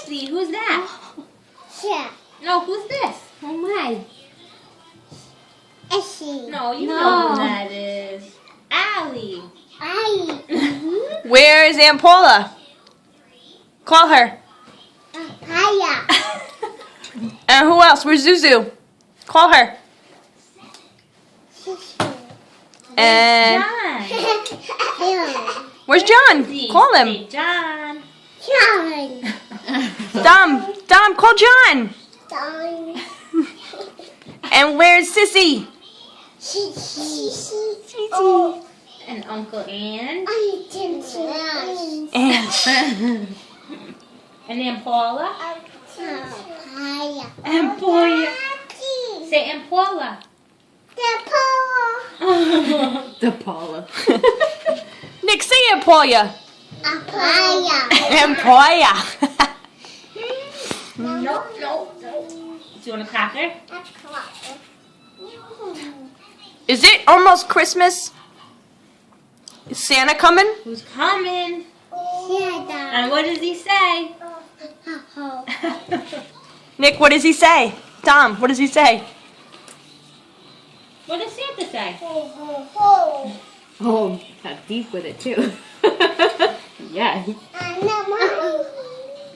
Ashley, who's that? Yeah. No, who's this? Oh my. Ashley. No, you No. know who that is. Allie. I. Where is Aunt Paula? Call her. Papaya. And who else? Where's Zuzu? Call her. And John. where's John? Call him. Say John. John. Dom, call John. John. And where's Sissy? Oh, And Uncle Ann. I didn't see. And And then Paula. Papaya. And Paula. Say and Paula. The power. The Paula. Nick, say Aunt Paula. Papaya. Aunt Paula. No. Do you want a cracker? Is it almost Christmas? Is Santa coming? Who's coming? Yeah, And what does he say? Nick, what does he say? Tom, what does he say? What does Santa say? Oh, got deep with it too. Yeah.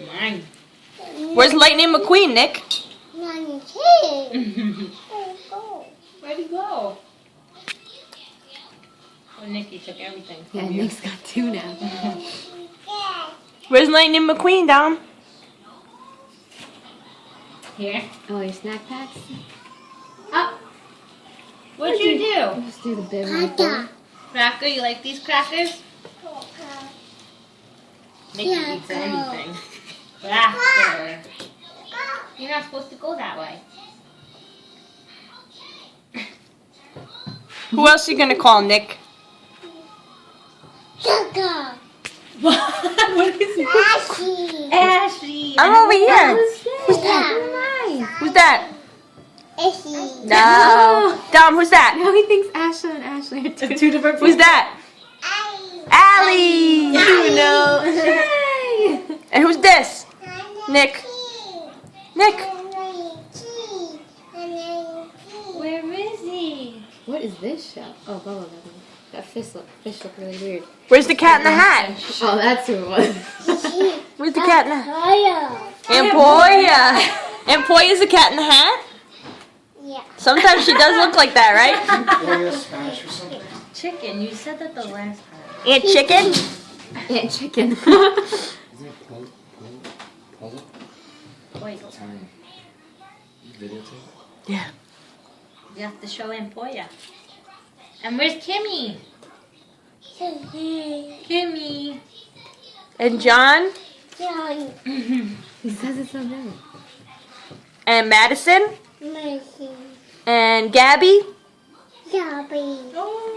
Mine. Where's Lightning McQueen, Nick? Where'd he go? Oh, Nikki took everything Yeah, from you. Nick's got two now. Where's Lightning McQueen, Dom? Here. Oh, your snack packs? Up. What'd you do? Just do the big one. Cracker, you like these crackers? Nikki Yeah, eats go. anything. Cracker. You're not supposed to go that way. Who else are you gonna call, Nick? Sugar. What is it? Ashley. Ashley. I'm over here. Yeah. Who's that? Ashley. No. Dom, who's that? Now he thinks Ashley and Ashley are two different Who's that? Allie. You know. Yay! And who's this? Nick. Nick. Where is he? What is this show? Oh, Bubba. That fish look really weird. Where's the cat in the hat? Oh, that's who it was. Where's the cat in the hat? Papaya. Aunt Poya. Aunt Poya's the cat in the hat? Yeah. Sometimes she does look like that, right? Boya Spanish or something? Chicken. You said that the last time. Aunt Chicken? Yeah, chicken. Isn't it puzzle? Wait, Time. Videotape? Yeah. you have to show Empoya. And where's Kimmy? Kimmy. And John? John. He says it so good. And Madison? Mercy. And Gabby? Gabby. Oh,